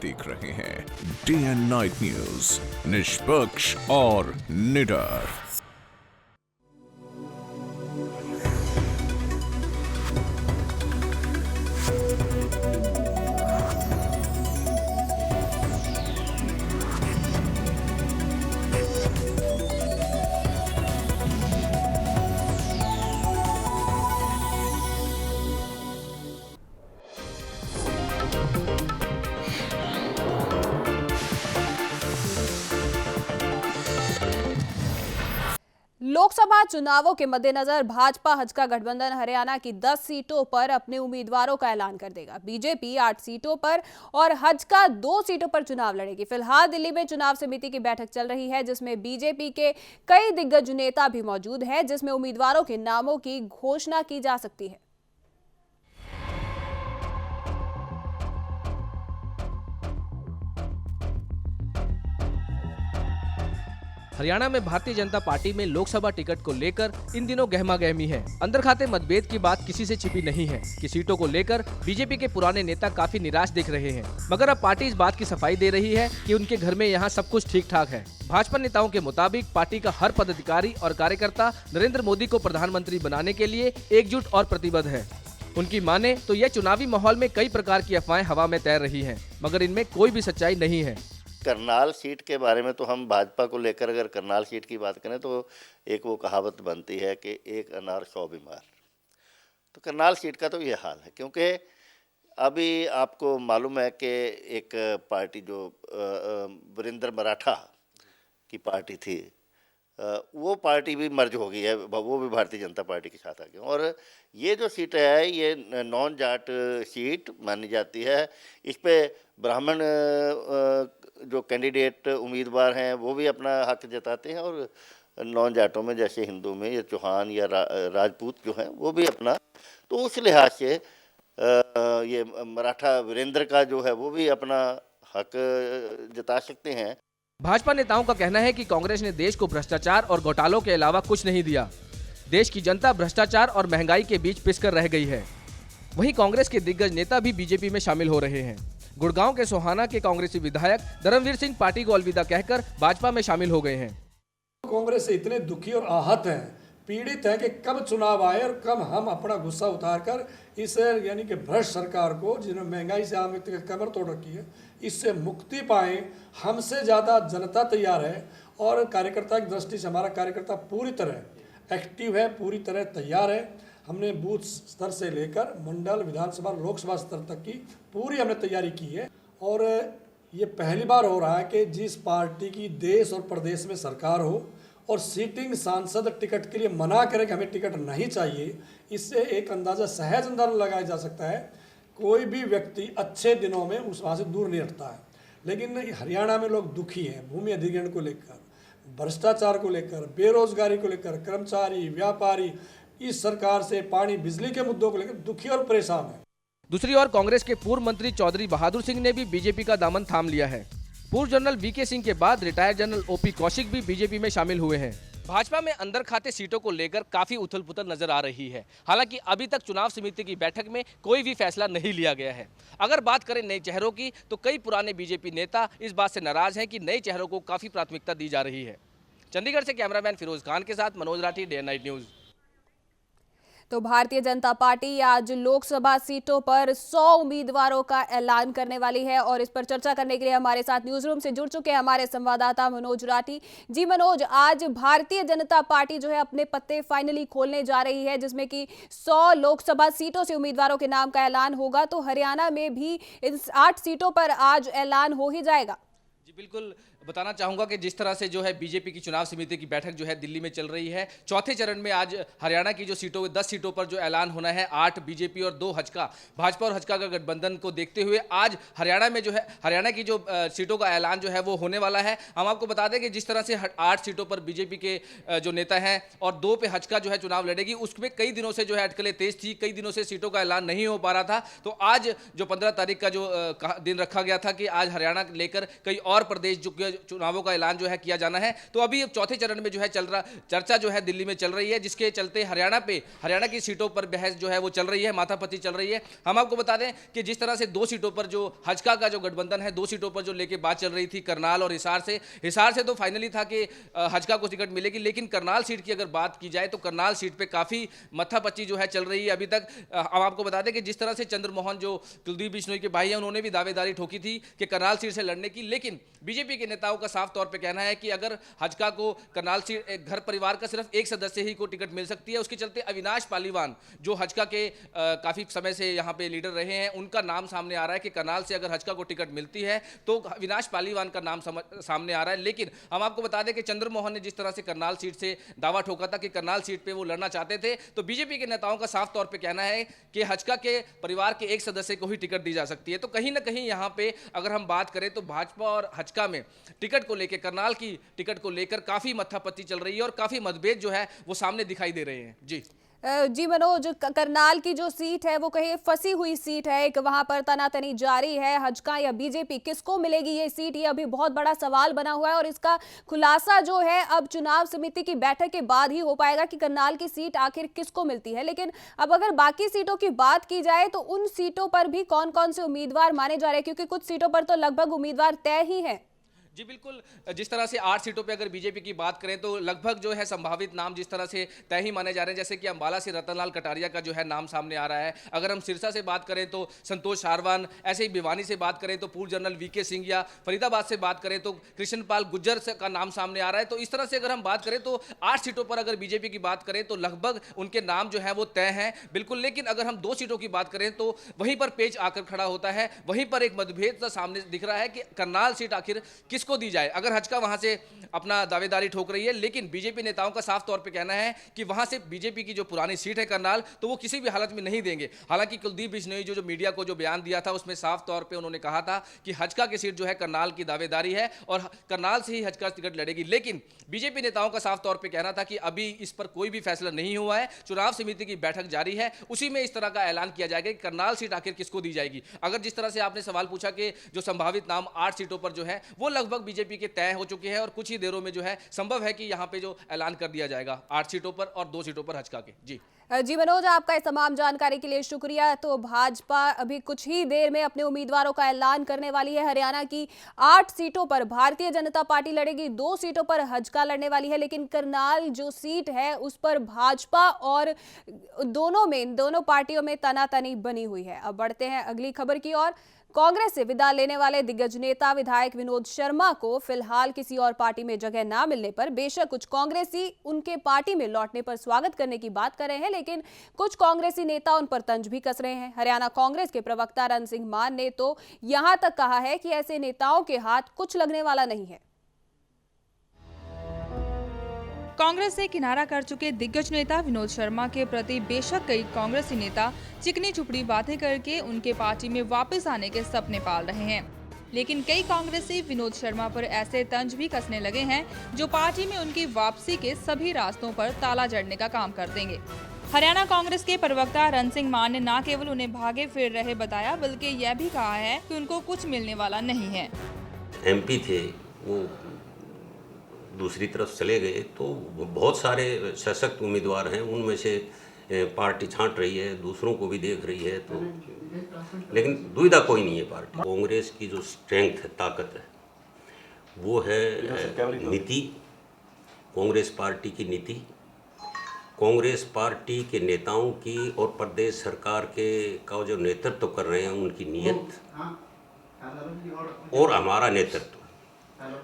आप देख रहे हैं डे एंड नाइट न्यूज, निष्पक्ष और निडर। लोकसभा चुनावों के मद्देनजर भाजपा हजका गठबंधन हरियाणा की 10 सीटों पर अपने उम्मीदवारों का ऐलान कर देगा। बीजेपी 8 सीटों पर और हजका 2 सीटों पर चुनाव लड़ेगी। फिलहाल दिल्ली में चुनाव समिति की बैठक चल रही है, जिसमें बीजेपी के कई दिग्गज नेता भी मौजूद हैं, जिसमें उम्मीदवारों के नामों की घोषणा की जा सकती है। हरियाणा में भारतीय जनता पार्टी में लोकसभा टिकट को लेकर इन दिनों गहमागहमी है। अंदर खाते मतभेद की बात किसी से छिपी नहीं है कि सीटों को लेकर बीजेपी के पुराने नेता काफी निराश दिख रहे हैं, मगर अब पार्टी इस बात की सफाई दे रही है कि उनके घर में यहाँ सब कुछ ठीक ठाक है। भाजपा नेताओं के मुताबिक पार्टी का हर पदाधिकारी और कार्यकर्ता नरेंद्र मोदी को प्रधानमंत्री बनाने के लिए एकजुट और प्रतिबद्ध है। उनकी माने तो यह चुनावी माहौल में कई प्रकार की अफवाहें हवा में तैर रही हैं, मगर इनमें कोई भी सच्चाई नहीं है। करनाल सीट के बारे में तो हम भाजपा को लेकर अगर करनाल सीट की बात करें तो एक वो कहावत बनती है कि एक अनार 100 बीमार। तो करनाल सीट का तो ये हाल है, क्योंकि अभी आपको मालूम है कि एक पार्टी जो वीरेंद्र मराठा की पार्टी थी, वो पार्टी भी मर्ज हो गई है, वो भी भारतीय जनता पार्टी के साथ आ गई। और ये जो सीट है ये नॉन जाट सीट मानी जाती है। इस पे ब्राह्मण जो कैंडिडेट उम्मीदवार हैं वो भी अपना हक जताते हैं, और नॉन जाटों में जैसे हिंदू में या चौहान या राजपूत जो हैं वो भी अपना, तो उस लिहाज से ये मराठा वीरेंद्र का जो है वो भी अपना हक जता सकते हैं। भाजपा नेताओं का कहना है कि कांग्रेस ने देश को भ्रष्टाचार और घोटालों के अलावा कुछ नहीं दिया। देश की जनता भ्रष्टाचार और महंगाई के बीच पिसकर रह गई है। वहीं कांग्रेस के दिग्गज नेता भी बीजेपी में शामिल हो रहे हैं। गुड़गांव के सोहाना के कांग्रेसी विधायक धर्मवीर सिंह पार्टी को अलविदा कहकर भाजपा में शामिल हो गए हैं। कांग्रेस से इतने दुखी और आहत हैं, पीड़ित हैं कि कब चुनाव आए और कब हम अपना गुस्सा उतारकर इस यानी कि भ्रष्ट सरकार को, जिन्होंने महंगाई से आम व्यक्ति की कमर तोड़ रखी है, इससे मुक्ति पाएं। हमसे ज़्यादा जनता तैयार है और कार्यकर्ता की दृष्टि से हमारा कार्यकर्ता पूरी तरह एक्टिव है, पूरी तरह तैयार है। हमने बूथ स्तर से लेकर मंडल, विधानसभा, लोकसभा स्तर तक की पूरी हमने तैयारी की है। और ये पहली बार हो रहा है कि जिस पार्टी की देश और प्रदेश में सरकार हो और सीटिंग सांसद टिकट के लिए मना करे कि हमें टिकट नहीं चाहिए, इससे एक अंदाज़ा, सहज अंदाज़ा लगाया जा सकता है कोई भी व्यक्ति अच्छे दिनों में उस वहाँ से दूर नहीं हटता है। लेकिन हरियाणा में लोग दुखी हैं, भूमि अधिग्रहण को लेकर, भ्रष्टाचार को लेकर, बेरोजगारी को लेकर, कर्मचारी, व्यापारी, इस सरकार से पानी बिजली के मुद्दों को लेकर दुखी और परेशान है। दूसरी ओर कांग्रेस के पूर्व मंत्री चौधरी बहादुर सिंह ने भी बीजेपी का दामन थाम लिया है। पूर्व जनरल वीके सिंह के बाद रिटायर्ड जनरल ओपी कौशिक भी बीजेपी में शामिल हुए हैं। भाजपा में अंदर खाते सीटों को लेकर काफी उथल पुथल नजर आ रही है। हालांकि अभी तक चुनाव समिति की बैठक में कोई भी फैसला नहीं लिया गया है। अगर बात करें नए चेहरों की, तो कई पुराने बीजेपी नेता इस बात से नाराज हैं कि नए चेहरों को काफी प्राथमिकता दी जा रही है। चंडीगढ़ से कैमरामैन फिरोज खान के साथ Manoj Rathi, day night news. तो भारतीय जनता पार्टी आज लोकसभा सीटों पर 100 उम्मीदवारों का ऐलान करने वाली है, और इस पर चर्चा करने के लिए हमारे साथ न्यूज रूम से जुड़ चुके हैं हमारे संवाददाता मनोज राठी। जी मनोज, आज भारतीय जनता पार्टी जो है अपने पत्ते फाइनली खोलने जा रही है, जिसमें कि 100 लोकसभा सीटों से उम्मीदवारों के नाम का ऐलान होगा। तो हरियाणा में भी इन 8 सीटों पर आज ऐलान हो ही जाएगा। जी बिल्कुल, बताना चाहूंगा कि जिस तरह से जो है बीजेपी की चुनाव समिति की बैठक जो है दिल्ली में चल रही है, चौथे चरण में आज हरियाणा की जो सीटों 10 सीटों पर जो ऐलान होना है, 8 बीजेपी और 2 हजका, भाजपा और हजका का गठबंधन को देखते हुए आज हरियाणा में जो है हरियाणा की जो सीटों का ऐलान जो है वो होने वाला है। हम आपको बता दें कि जिस तरह से 8 सीटों पर बीजेपी के जो नेता हैं और 2 पे हजका जो है चुनाव लड़ेगी, उसमें कई दिनों से जो है अटकलें तेज थी, कई दिनों से सीटों का ऐलान नहीं हो पा रहा था। तो आज जो 15 तारीख का जो दिन रखा गया था कि आज हरियाणा लेकर कई और प्रदेश जो चुनावों का ऐलान जो है किया जाना है। तो अभी चौथे चरण में जो है चर्चा जो है दिल्ली में चल रही है, जिसके चलते हरियाणा की सीटों पर बहस जो है वो चल रही है, माथापच्ची चल रही है। हम आपको बता दें कि जिस तरह से 2 सीटों पर जो हजका का जो गठबंधन है, 2 सीटों पर जो लेके बात चल रही थी, करनाल और हिसार से तो फाइनली था कि हजका को टिकट मिलेगी, लेकिन करनाल सीट की अगर बात की जाए तो करनाल सीट पे काफी माथापच्ची जो है चल रही है अभी तक। हम आपको बता दें कि जिस तरह से चंद्रमोहन जो कुलदीप बिश्नोई के भाई हैं, उन्होंने भी दावेदारी ठोकी थी कि करनाल सीट से लड़ने की, लेकिन बीजेपी के नेताओं का साफ तौर पे कहना है कि अगर हजका को करनाल सीट घर परिवार का सिर्फ एक सदस्य ही को टिकट मिल सकती है। उसके चलते अविनाश पालीवान जो हजका के काफी समय से यहाँ पे लीडर रहे हैं, उनका नाम सामने आ रहा है कि करनाल से अगर हजका को टिकट मिलती है तो अविनाश पालीवान का नाम सामने आ रहा है। लेकिन हम आपको बता दें कि चंद्रमोहन ने जिस तरह से करनाल सीट से दावा ठोका था कि करनाल सीट पे वो लड़ना चाहते थे, तो बीजेपी के नेताओं का साफ तौर पे कहना है कि हजका के परिवार के एक सदस्य को ही टिकट दी जा सकती है। तो कहीं ना कहीं यहाँ पे अगर हम बात करें तो भाजपा और हजका में टिकट को लेकर, करनाल की टिकट को लेकर काफी मत्थापत्ती चल रही है और काफी मतभेद जो है वो सामने दिखाई दे रहे हैं। जी मनोज, करनाल की जो सीट है वो कहीं फंसी हुई सीट है, एक वहां पर तनातनी जारी है, हजका या बीजेपी किसको मिलेगी ये सीट, ये अभी बहुत बड़ा सवाल बना हुआ है और इसका खुलासा जो है अब चुनाव समिति की बैठक के बाद ही हो पाएगा कि करनाल की सीट आखिर किसको मिलती है। लेकिन अब अगर बाकी सीटों की बात की जाए तो उन सीटों पर भी कौन कौन से उम्मीदवार माने जा रहे हैं, क्योंकि कुछ सीटों पर तो लगभग उम्मीदवार तय ही है। जी बिल्कुल, जिस तरह से 8 सीटों पे अगर बीजेपी की बात करें तो लगभग जो है संभावित नाम जिस तरह से तय ही माने जा रहे हैं, जैसे कि अंबाला से रतनलाल कटारिया का जो है नाम सामने आ रहा है। अगर हम सिरसा से बात करें तो संतोष सारवान, ऐसे ही भिवानी से बात करें तो पूर्व जनरल वीके सिंह, या फरीदाबाद से बात करें तो कृष्णपाल गुज्जर का नाम सामने आ रहा है। तो इस तरह से अगर हम बात करें तो 8 सीटों पर अगर बीजेपी की बात करें तो लगभग उनके नाम जो है वो तय हैं बिल्कुल। लेकिन अगर हम 2 सीटों की बात करें तो वहीं पर पेच आकर खड़ा होता है, वहीं पर एक मतभेद सामने दिख रहा है कि करनाल सीट आखिर किसको दी जाए। अगर हजका वहां से अपना दावेदारी ठोक रही है, लेकिन बीजेपी नेताओं का साफ तौर पे कहना है कि वहां से बीजेपी की जो पुरानी सीट है करनाल, तो वो किसी भी हालत में नहीं देंगे। हालांकि कुलदीप बिश्नोई जो मीडिया को जो बयान दिया था उसमें साफ तौर पे उन्होंने कहा था कि हजका की सीट जो है करनाल की दावेदारी है और करनाल से ही हजका टिकट लड़ेगी। लेकिन बीजेपी नेताओं का साफ तौर पर कहना था कि अभी इस पर कोई भी फैसला नहीं हुआ है, चुनाव समिति की बैठक जारी है, उसी में इस तरह का ऐलान किया जाएगा कि करनाल सीट आखिर किसको दी जाएगी। अगर जिस तरह से आपने सवाल पूछा कि जो संभावित नाम 8 सीटों पर जो है वो लगभग बीजेपी के तय हो चुके हैं और कुछ ही देरों में जो है संभव है कि यहां पे जो ऐलान कर दिया जाएगा 8 सीटों पर और 2 सीटों पर हजका के। जी मनोज, आपका इस तमाम जानकारी के लिए शुक्रिया। तो भाजपा अभी कुछ ही देर में अपने उम्मीदवारों का ऐलान करने वाली है। हरियाणा की 8 सीटों पर भारतीय जनता पार्टी लड़ेगी, 2 सीटों पर हजका लड़ने वाली है, लेकिन करनाल जो सीट है उस पर भाजपा और दोनों पार्टियों में तनातनी बनी हुई है। अब बढ़ते हैं अगली खबर की ओर। कांग्रेस से विदा लेने वाले दिग्गज नेता विधायक विनोद शर्मा को फिलहाल किसी और पार्टी में जगह ना मिलने पर बेशक कुछ कांग्रेसी उनके पार्टी में लौटने पर स्वागत करने की बात कर रहे हैं, लेकिन कुछ कांग्रेसी नेता उन पर तंज भी कस रहे हैं। हरियाणा कांग्रेस के प्रवक्ता रण सिंह मान ने तो यहां तक कहा है कि ऐसे नेताओं के हाथ कुछ लगने वाला नहीं है। कांग्रेस से किनारा कर चुके दिग्गज नेता विनोद शर्मा के प्रति बेशक कई कांग्रेसी नेता चिकनी चुपड़ी बातें करके उनके पार्टी में वापस आने के सपने पाल रहे हैं, लेकिन कई कांग्रेसी विनोद शर्मा पर ऐसे तंज भी कसने लगे हैं जो पार्टी में उनकी वापसी के सभी रास्तों पर ताला जड़ने का काम कर देंगे। हरियाणा कांग्रेस के प्रवक्ता रण सिंह मान ने न केवल उन्हें भागे फिर रहे बताया, बल्कि यह भी कहा है कि उनको कुछ मिलने वाला नहीं है। MP थे वो दूसरी तरफ चले गए, तो बहुत सारे सशक्त उम्मीदवार हैं, उनमें से पार्टी छांट रही है, दूसरों को भी देख रही है, तो लेकिन दुविधा कोई नहीं है। पार्टी कांग्रेस की जो स्ट्रेंथ है, ताकत है, वो है नीति, कांग्रेस पार्टी की नीति, कांग्रेस पार्टी के नेताओं की और प्रदेश सरकार का जो नेतृत्व कर रहे हैं उनकी नीयत और हमारा नेतृत्व।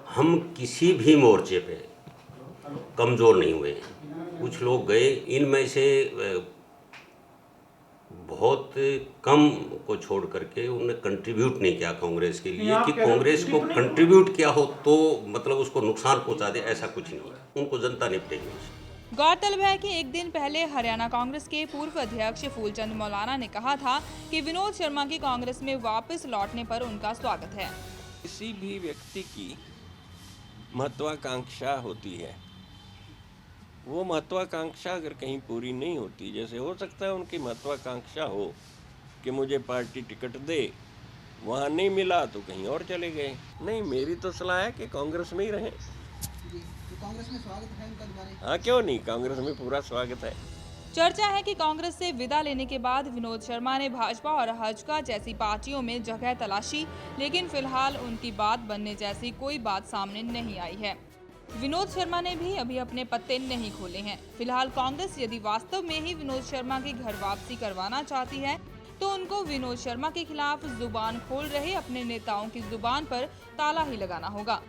हम किसी भी मोर्चे पे कमज़ोर नहीं हुए। कुछ लोग गए, इनमें से बहुत कम को छोड़ करके उन्होंने कंट्रीब्यूट नहीं किया कांग्रेस के लिए कि कांग्रेस को कंट्रीब्यूट किया हो तो मतलब उसको नुकसान पहुंचा दे, ऐसा कुछ नहीं है। उनको जनता निपटेगी। गौरतलब है कि एक दिन पहले हरियाणा कांग्रेस के पूर्व अध्यक्ष फूलचंद मौलाना ने कहा था कि विनोद शर्मा की कांग्रेस में वापस लौटने पर उनका स्वागत है। किसी भी व्यक्ति की महत्वाकांक्षा होती है, वो महत्वाकांक्षा अगर कहीं पूरी नहीं होती, जैसे हो सकता है उनकी महत्वाकांक्षा हो कि मुझे पार्टी टिकट दे, वहाँ नहीं मिला तो कहीं और चले गए। नहीं, मेरी तो सलाह है कि कांग्रेस में ही रहें। तो कांग्रेस में स्वागत है उनका दोबारा? हाँ, क्यों नहीं, कांग्रेस में पूरा स्वागत है। चर्चा है कि कांग्रेस से विदा लेने के बाद विनोद शर्मा ने भाजपा और हजका जैसी पार्टियों में जगह तलाशी, लेकिन फिलहाल उनकी बात बनने जैसी कोई बात सामने नहीं आई है। विनोद शर्मा ने भी अभी अपने पत्ते नहीं खोले हैं। फिलहाल कांग्रेस यदि वास्तव में ही विनोद शर्मा की घर वापसी करवाना चाहती है तो उनको विनोद शर्मा के खिलाफ जुबान खोल रहे अपने नेताओं की जुबान पर ताला ही लगाना होगा।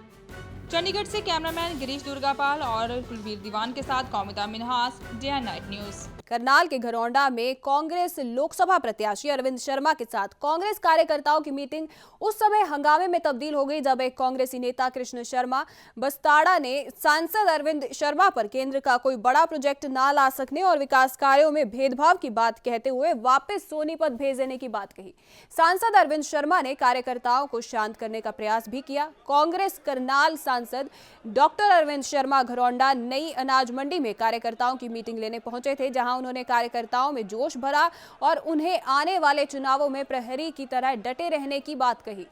चंडीगढ़ से कैमरामैन गिरीश दुर्गापाल और कुलवीर दीवान के साथ Kaumita Minhas, day and night news. Karnal के घरौंडा में कांग्रेस लोकसभा प्रत्याशी अरविंद शर्मा के साथ कांग्रेस कार्यकर्ताओं की मीटिंग उस समय हंगामे में तब्दील हो गई जब एक कांग्रेसी नेता कृष्ण शर्मा बस्ताड़ा ने सांसद अरविंद शर्मा पर केंद्र का कोई बड़ा प्रोजेक्ट ना ला सकने और विकास कार्यों में भेदभाव की बात कहते हुए वापस सोनीपत भेज देने की बात कही। सांसद अरविंद शर्मा ने कार्यकर्ताओं को शांत करने का प्रयास भी किया। कांग्रेस करनाल सांसद डॉक्टर अरविंद शर्मा घरौंडा नई अनाज मंडी में कार्यकर्ताओं की मीटिंग लेने पहुंचे थे, जहां उन्होंने कार्यकर्ताओं में जोश भरा और उन्हें आने वाले चुनावों में प्रहरी की तरह डटे रहने की बात कही।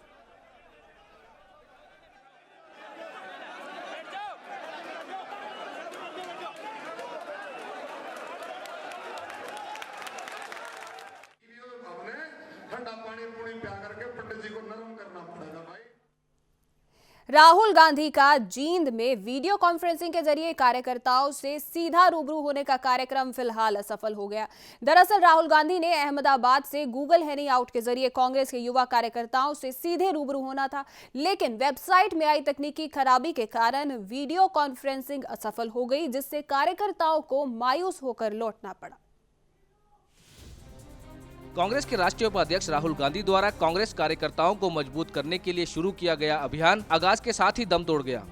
ठंडा पानी पूरी प्या करके पंडित जी को नरम करना पड़ेगा भाई। राहुल गांधी का जींद में वीडियो कॉन्फ्रेंसिंग के जरिए कार्यकर्ताओं से सीधा रूबरू होने का कार्यक्रम फिलहाल असफल हो गया। दरअसल राहुल गांधी ने अहमदाबाद से गूगल हैंग आउट के जरिए कांग्रेस के युवा कार्यकर्ताओं से सीधे रूबरू होना था, लेकिन वेबसाइट में आई तकनीकी खराबी के कारण वीडियो कॉन्फ्रेंसिंग असफल हो गई, जिससे कार्यकर्ताओं को मायूस होकर लौटना पड़ा। कांग्रेस के राष्ट्रीय उपाध्यक्ष राहुल गांधी द्वारा कांग्रेस कार्यकर्ताओं को मजबूत करने के लिए शुरू किया गया अभियान आगाज के साथ ही दम तोड़ गया।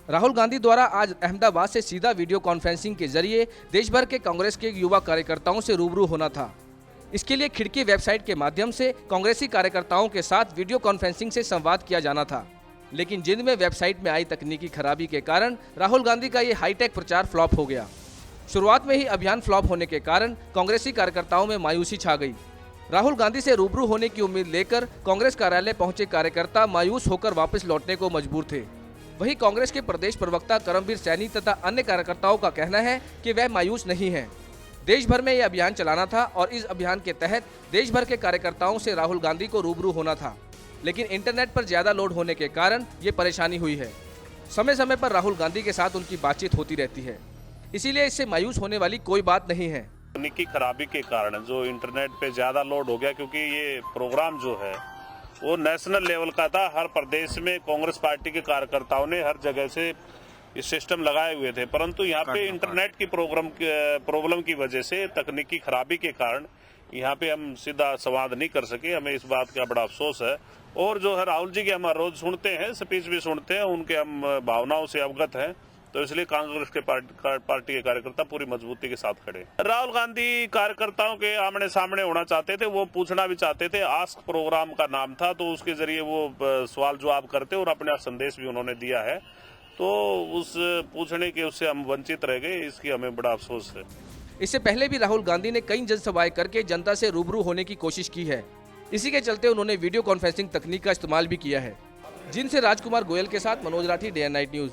राहुल गांधी द्वारा आज अहमदाबाद से सीधा वीडियो कॉन्फ्रेंसिंग के जरिए देश भर के कांग्रेस के युवा कार्यकर्ताओं से रूबरू होना था। इसके लिए खिड़की वेबसाइट के माध्यम से कांग्रेसी कार्यकर्ताओं के साथ वीडियो कॉन्फ्रेंसिंग से संवाद किया जाना था, लेकिन जींद में वेबसाइट में आई तकनीकी खराबी के कारण राहुल गांधी का ये हाईटेक प्रचार फ्लॉप हो गया। शुरुआत में ही अभियान फ्लॉप होने के कारण कांग्रेसी कार्यकर्ताओं में मायूसी छा गई। राहुल गांधी से रूबरू होने की उम्मीद लेकर कांग्रेस कार्यालय पहुंचे कार्यकर्ता मायूस होकर वापस लौटने को मजबूर थे। वहीं कांग्रेस के प्रदेश प्रवक्ता करमवीर सैनी तथा अन्य कार्यकर्ताओं का कहना है कि वह मायूस नहीं है। देश भर में यह अभियान चलाना था और इस अभियान के तहत देश भर के कार्यकर्ताओं से राहुल गांधी को रूबरू होना था, लेकिन इंटरनेट पर ज्यादा लोड होने के कारण ये परेशानी हुई है। समय समय पर राहुल गांधी के साथ उनकी बातचीत होती रहती है, इसीलिए इससे मायूस होने वाली कोई बात नहीं है। तकनीकी खराबी के कारण जो इंटरनेट पे ज्यादा लोड हो गया, क्योंकि ये प्रोग्राम जो है वो नेशनल लेवल का था। हर प्रदेश में कांग्रेस पार्टी के कार्यकर्ताओं ने हर जगह से ये सिस्टम लगाए हुए थे, परंतु यहाँ पे इंटरनेट की प्रॉब्लम की वजह से, तकनीकी खराबी के कारण यहाँ पे हम सीधा संवाद नहीं कर सके। हमें इस बात का बड़ा अफसोस है। और जो है राहुल जी के हम रोज सुनते हैं, स्पीच भी सुनते हैं, उनके हम भावनाओं से अवगत हैं, तो इसलिए कांग्रेस के पार्टी के कार्यकर्ता पूरी मजबूती के साथ खड़े। राहुल गांधी कार्यकर्ताओं के आमने सामने होना चाहते थे, वो पूछना भी चाहते थे। आस्क प्रोग्राम का नाम था, तो उसके जरिए वो सवाल जवाब करते और अपना संदेश भी उन्होंने दिया है। तो उस पूछने के उससे हम वंचित रह गए, इसकी हमें बड़ा अफसोस है। इससे पहले भी राहुल गांधी ने कई जनसभाएं करके जनता से रूबरू होने की कोशिश की है। इसी के चलते उन्होंने वीडियो कॉन्फ्रेंसिंग तकनीक का इस्तेमाल भी किया है। जिनसे राजकुमार गोयल के साथ Manoj Rathi, day and night news.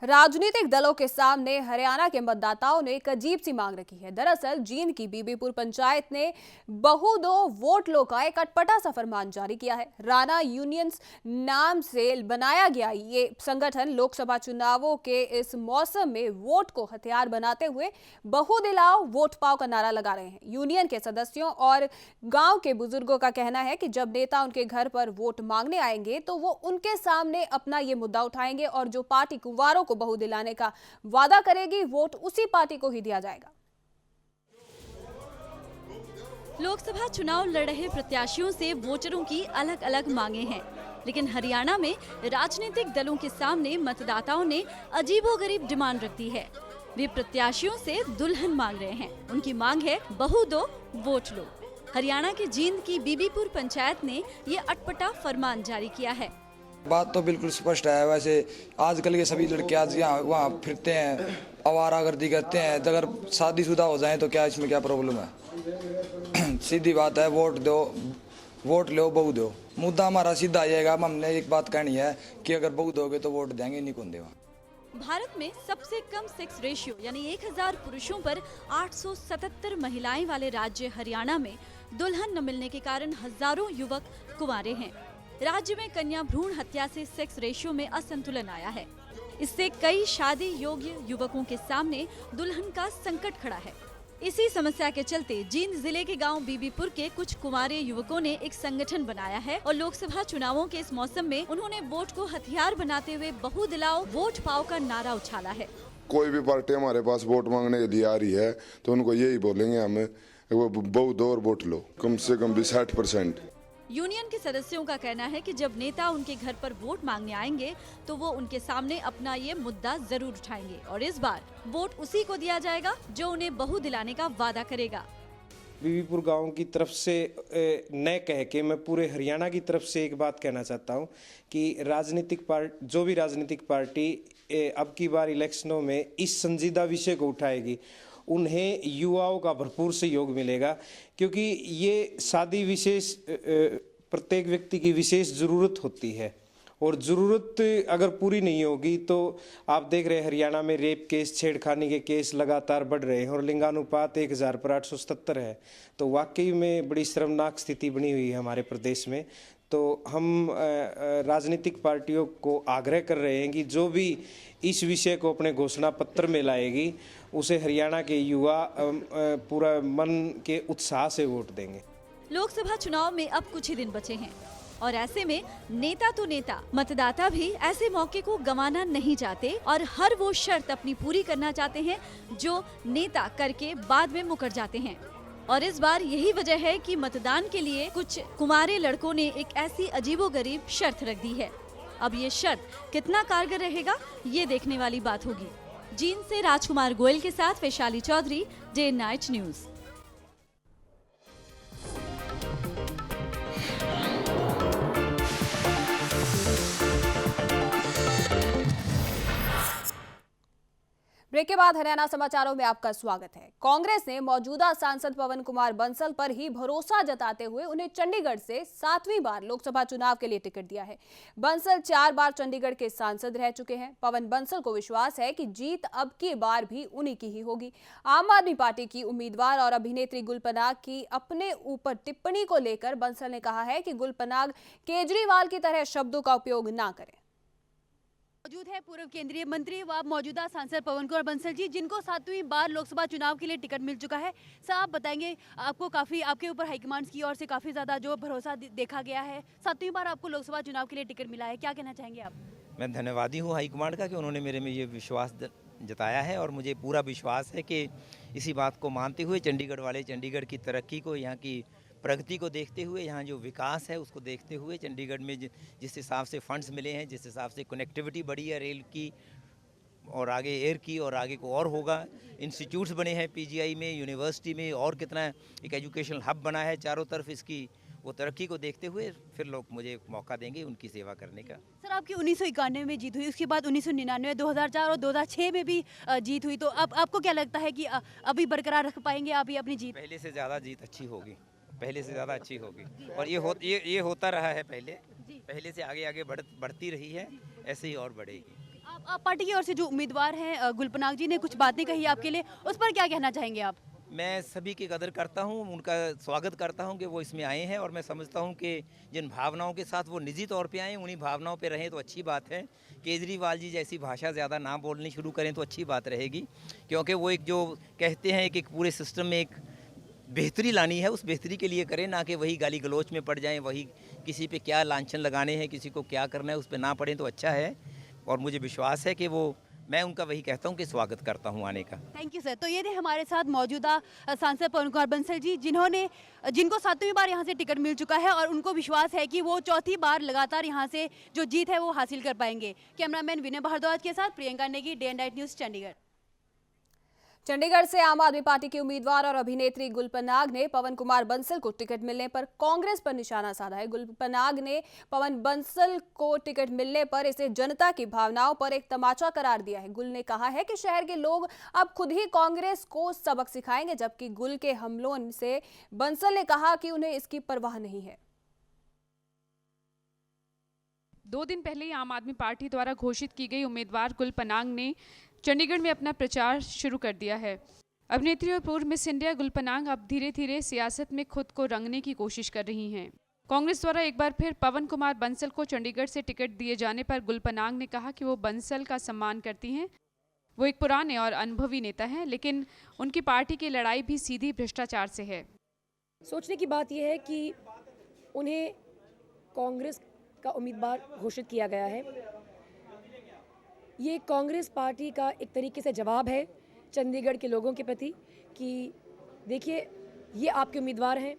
राजनीतिक दलों के सामने हरियाणा के मतदाताओं ने एक अजीब सी मांग रखी है। दरअसल जींद की बीबीपुर पंचायत ने बहु दो वोट लो का एक अटपटा सा फरमान जारी किया है। राणा यूनियंस नाम से बनाया गया ये संगठन लोकसभा चुनावों के इस मौसम में वोट को हथियार बनाते हुए बहु दिलाओ वोट पाओ का नारा लगा रहे हैं। यूनियन के सदस्यों और गांव के बुजुर्गों का कहना है कि जब नेता उनके घर पर वोट मांगने आएंगे तो वो उनके सामने अपना ये मुद्दा उठाएंगे और जो पार्टी कुंवारों को बहु दिलाने का वादा करेगी, वोट उसी पार्टी को ही दिया जाएगा। लोकसभा चुनाव लड़ रहे प्रत्याशियों से वोटरों की अलग अलग मांगे हैं, लेकिन हरियाणा में राजनीतिक दलों के सामने मतदाताओं ने अजीबोगरीब डिमांड रख दी है। वे प्रत्याशियों से दुल्हन मांग रहे हैं। उनकी मांग है बहु दो वोट लो। हरियाणा के जींद की बीबीपुर पंचायत ने ये अटपटा फरमान जारी किया है। बात तो बिल्कुल स्पष्ट है। वैसे आजकल के सभी लड़के आज यहाँ वहाँ फिरते हैं, आवारागर्दी करते हैं। अगर शादीशुदा हो जाए तो क्या इसमें क्या प्रॉब्लम है? सीधी बात है, वोट दो वोट लो बहू दो। मुद्दा हमारा सीधा आएगा, हमने एक बात कहनी है कि अगर बहू दोगे तो वोट देंगे, नहीं कौन देगा। भारत में सबसे कम सेक्स रेशियो यानी 1000 पुरुषों पर 877 महिलाएं वाले राज्य हरियाणा में दुल्हन न मिलने के कारण हजारों युवक कुंवारे हैं। राज्य में कन्या भ्रूण हत्या से सेक्स रेशियो में असंतुलन आया है। इससे कई शादी योग्य युवकों के सामने दुल्हन का संकट खड़ा है। इसी समस्या के चलते जींद जिले के गांव बीबीपुर के कुछ कुंवारे युवकों ने एक संगठन बनाया है और लोकसभा चुनावों के इस मौसम में उन्होंने वोट को हथियार बनाते हुए बहू दिलाओ वोट पाओ का नारा उछाला है। कोई भी पार्टी हमारे पास वोट मांगने के लिए आ रही है तो उनको यही बोलेंगे, हमें वो बहू दो और वोट लो, कम से कम भी 60%। यूनियन के सदस्यों का कहना है कि जब नेता उनके घर पर वोट मांगने आएंगे तो वो उनके सामने अपना ये मुद्दा जरूर उठाएंगे और इस बार वोट उसी को दिया जाएगा जो उन्हें बहू दिलाने का वादा करेगा। बीबीपुर गांव की तरफ से न कह के मैं पूरे हरियाणा की तरफ से एक बात कहना चाहता हूं कि जो भी राजनीतिक पार्टी अब की बार इलेक्शनों में इस संजीदा विषय को उठाएगी उन्हें युवाओं का भरपूर सहयोग मिलेगा, क्योंकि ये शादी विशेष प्रत्येक व्यक्ति की विशेष ज़रूरत होती है और ज़रूरत अगर पूरी नहीं होगी तो आप देख रहे हैं हरियाणा में रेप केस, छेड़खानी के केस लगातार बढ़ रहे हैं और लिंगानुपात 1000 पर 877 है। तो वाकई में बड़ी शर्मनाक स्थिति बनी हुई है हमारे प्रदेश में। तो हम राजनीतिक पार्टियों को आग्रह कर रहे हैं कि जो भी इस विषय को अपने घोषणा पत्र में लाएगी उसे हरियाणा के युवा पूरा मन के उत्साह से वोट देंगे। लोकसभा चुनाव में अब कुछ ही दिन बचे हैं और ऐसे में नेता तो नेता, मतदाता भी ऐसे मौके को गंवाना नहीं चाहते और हर वो शर्त अपनी पूरी करना चाहते हैं जो नेता करके बाद में मुकर जाते हैं। और इस बार यही वजह है कि मतदान के लिए कुछ कुंवारे लड़कों ने एक ऐसी अजीबोगरीब शर्त रख दी है। अब ये शर्त कितना कारगर रहेगा ये देखने वाली बात होगी। जींद से राजकुमार गोयल के साथ Vaishali Chaudhary, day night news. Break के बाद हरियाणा समाचारों में आपका स्वागत है। कांग्रेस ने मौजूदा सांसद पवन कुमार बंसल पर ही भरोसा जताते हुए उन्हें चंडीगढ़ से 7वीं बार लोकसभा चुनाव के लिए टिकट दिया है। बंसल 4 बार चंडीगढ़ के सांसद रह चुके हैं। पवन बंसल को विश्वास है कि जीत अब की बार भी उन्हीं की ही होगी। आम आदमी पार्टी की उम्मीदवार और अभिनेत्री गुल पनाग की अपने ऊपर टिप्पणी को लेकर बंसल ने कहा है कि गुल पनाग केजरीवाल की तरह शब्दों का उपयोग ना करें। मौजूद है पूर्व केंद्रीय मंत्री व मौजूदा सांसद पवन कुमार बंसल जी, जिनको 7वीं बार लोकसभा चुनाव के लिए टिकट मिल चुका है। सर, आप बताएंगे, आपको काफ़ी आपके ऊपर हाईकमांड की ओर से काफ़ी ज़्यादा जो भरोसा देखा गया है, 7वीं बार आपको लोकसभा चुनाव के लिए टिकट मिला है, क्या कहना चाहेंगे आप? मैं धन्यवादी हूँ हाईकमांड का कि उन्होंने मेरे में ये विश्वास जताया है और मुझे पूरा विश्वास है कि इसी बात को मानते हुए चंडीगढ़ वाले चंडीगढ़ की तरक्की को, यहाँ की प्रगति को देखते हुए, यहाँ जो विकास है उसको देखते हुए, चंडीगढ़ में जिस हिसाब से फंड्स मिले हैं, जिस हिसाब से कनेक्टिविटी बढ़ी है रेल की और आगे एयर की और आगे को और होगा, इंस्टीट्यूट्स बने हैं पीजीआई में, यूनिवर्सिटी में, और कितना एक एजुकेशनल हब बना है चारों तरफ, इसकी वो तरक्की को देखते हुए फिर लोग मुझे मौका देंगे उनकी सेवा करने का। सर, आपकी 1991 में जीत हुई, उसके बाद 1999, 2004 और 2006 में भी जीत हुई, तो अब आपको क्या लगता है कि अभी बरकरार रख पाएंगे आप ये अपनी जीत? पहले से ज़्यादा जीत अच्छी होगी, पहले से ज़्यादा अच्छी होगी और ये होता रहा है, पहले से आगे आगे बढ़ती रही है, ऐसे ही और बढ़ेगी। आप पार्टी की ओर से जो उम्मीदवार हैं गुल पनाग जी ने कुछ बातें कही आपके लिए, उस पर क्या कहना चाहेंगे आप? मैं सभी की कदर करता हूं, उनका स्वागत करता हूं कि वो इसमें आए हैं और मैं समझता हूं कि जिन भावनाओं के साथ वो निजी तौर पे आए उन्हीं भावनाओं पे रहें तो अच्छी बात है। केजरीवाल जी जैसी भाषा ज़्यादा ना बोलनी शुरू करें तो अच्छी बात रहेगी, क्योंकि वो एक जो कहते हैं कि पूरे सिस्टम में एक बेहतरी लानी है, उस बेहतरी के लिए करें, ना कि वही गाली गलोच में पड़ जाएं, वही किसी पे क्या लांछन लगाने हैं, किसी को क्या करना है उस पर ना पड़ें तो अच्छा है। और मुझे विश्वास है कि मैं उनका वही कहता हूं कि स्वागत करता हूं आने का। Thank you sir. तो ये थे हमारे साथ मौजूदा सांसद पवन कुमार बंसल जी, जिनको 7वीं बार यहां से टिकट मिल चुका है और उनको विश्वास है कि वो 4थी बार लगातार यहां से जो जीत है वो हासिल कर पाएंगे। कैमरामैन विनय भारद्वाज के साथ Priyanka Negi, day night news, Chandigarh. Chandigarh से आम आदमी पार्टी की उम्मीदवार और अभिनेत्री गुल पनाग ने पवन कुमार बंसल को टिकट मिलने पर कांग्रेस पर निशाना साधा है। गुल पनाग ने पवन बंसल को टिकट मिलने पर इसे जनता की भावनाओं पर एक तमाचा करार दिया है। गुल ने कहा है कि शहर के लोग अब खुद ही कांग्रेस को सबक सिखाएंगे, जबकि गुल के हमलों से बंसल ने कहा कि उन्हें इसकी परवाह नहीं है। 2 दिन पहले ही आम आदमी पार्टी द्वारा घोषित की गई उम्मीदवार गुल पनांग ने चंडीगढ़ में अपना प्रचार शुरू कर दिया है। अभिनेत्री और पूर्व मिस इंडिया गुल पनांग अब धीरे धीरे सियासत में खुद को रंगने की कोशिश कर रही हैं। कांग्रेस द्वारा एक बार फिर पवन कुमार बंसल को चंडीगढ़ से टिकट दिए जाने पर गुल पनांग ने कहा कि वो बंसल का सम्मान करती हैं। वो एक पुराने और अनुभवी नेता हैं, लेकिन उनकी पार्टी की लड़ाई भी सीधी भ्रष्टाचार से है। सोचने की बात यह है कि उन्हें कांग्रेस का उम्मीदवार घोषित किया गया है। ये कांग्रेस पार्टी का एक तरीके से जवाब है चंडीगढ़ के लोगों के प्रति कि देखिए ये आपके उम्मीदवार हैं,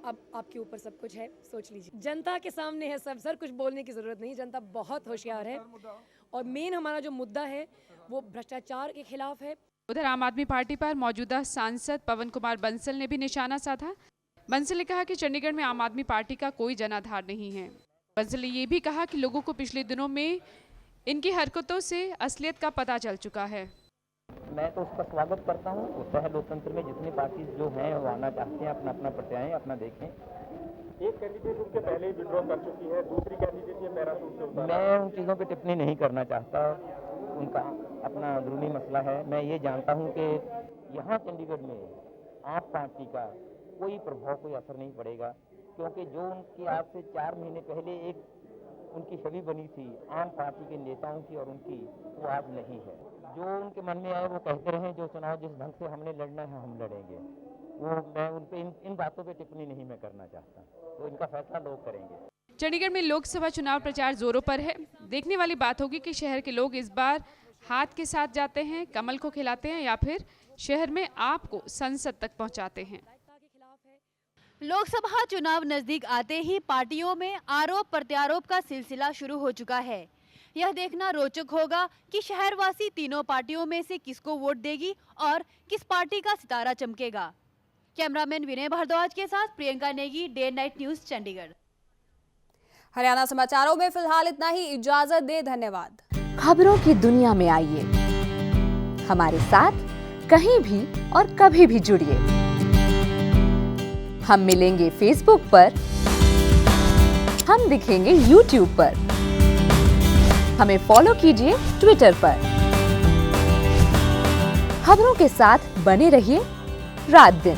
अब आपके ऊपर सब कुछ है, सोच लीजिए। जनता के सामने है सब, सर कुछ बोलने की ज़रूरत नहीं, जनता बहुत होशियार है और मेन हमारा जो मुद्दा है वो भ्रष्टाचार के खिलाफ है। उधर आम आदमी पार्टी पर मौजूदा सांसद पवन कुमार बंसल ने भी निशाना साधा। बंसल ने कहा कि चंडीगढ़ में आम आदमी पार्टी का कोई जनाधार नहीं है। बंसल ने ये भी कहा कि लोगों को पिछले दिनों में इनकी हरकतों से असलियत का पता चल चुका है। मैं तो उसका स्वागत करता हूँ। होता है लोकतंत्र में जितनी पार्टी जो हैं वो आना चाहते हैं, अपना अपना प्रत्याएं अपना देखें। एक कैंडिडेट उनके पहले ही विड्रॉ कर चुकी है, दूसरी कैंडिडेट ये पैराशूट से उतारा। मैं उन चीज़ों पे टिप्पणी नहीं करना चाहता, उनका अपना अंदरूनी मसला है। मैं ये जानता हूँ कि यहाँ चंडीगढ़ में आप पार्टी का कोई प्रभाव, कोई असर नहीं पड़ेगा, क्योंकि जो उनकी आज से 4 महीने पहले एक उनकी छवि बनी थी आम पार्टी के नेताओं की और उनकी, वो आज नहीं है। जो उनके मन में आए वो कहते रहे, जो चुनाव जिस ढंग से हमने लड़ना है हम लड़ेंगे। वो मैं उन पे इन बातों पे टिप्पणी नहीं मैं करना चाहता, तो इनका फैसला लोग करेंगे। चंडीगढ़ में लोकसभा चुनाव प्रचार जोरों पर है। देखने वाली बात होगी कि शहर के लोग इस बार हाथ के साथ जाते हैं, कमल को खिलाते हैं, या फिर शहर में आपको संसद तक पहुंचाते हैं। लोकसभा चुनाव नजदीक आते ही पार्टियों में आरोप प्रत्यारोप का सिलसिला शुरू हो चुका है। यह देखना रोचक होगा कि शहरवासी तीनों पार्टियों में से किसको वोट देगी और किस पार्टी का सितारा चमकेगा। कैमरामैन विनय भारद्वाज के साथ Priyanka Negi, day night news, Chandigarh. Haryana समाचारों में फिलहाल इतना ही, इजाजत दे, धन्यवाद। खबरों की दुनिया में आइए हमारे साथ कहीं भी और कभी भी जुड़िए। हम मिलेंगे फेसबुक पर, हम दिखेंगे यूट्यूब पर, हमें फॉलो कीजिए ट्विटर पर। खबरों के साथ बने रहिए रात दिन।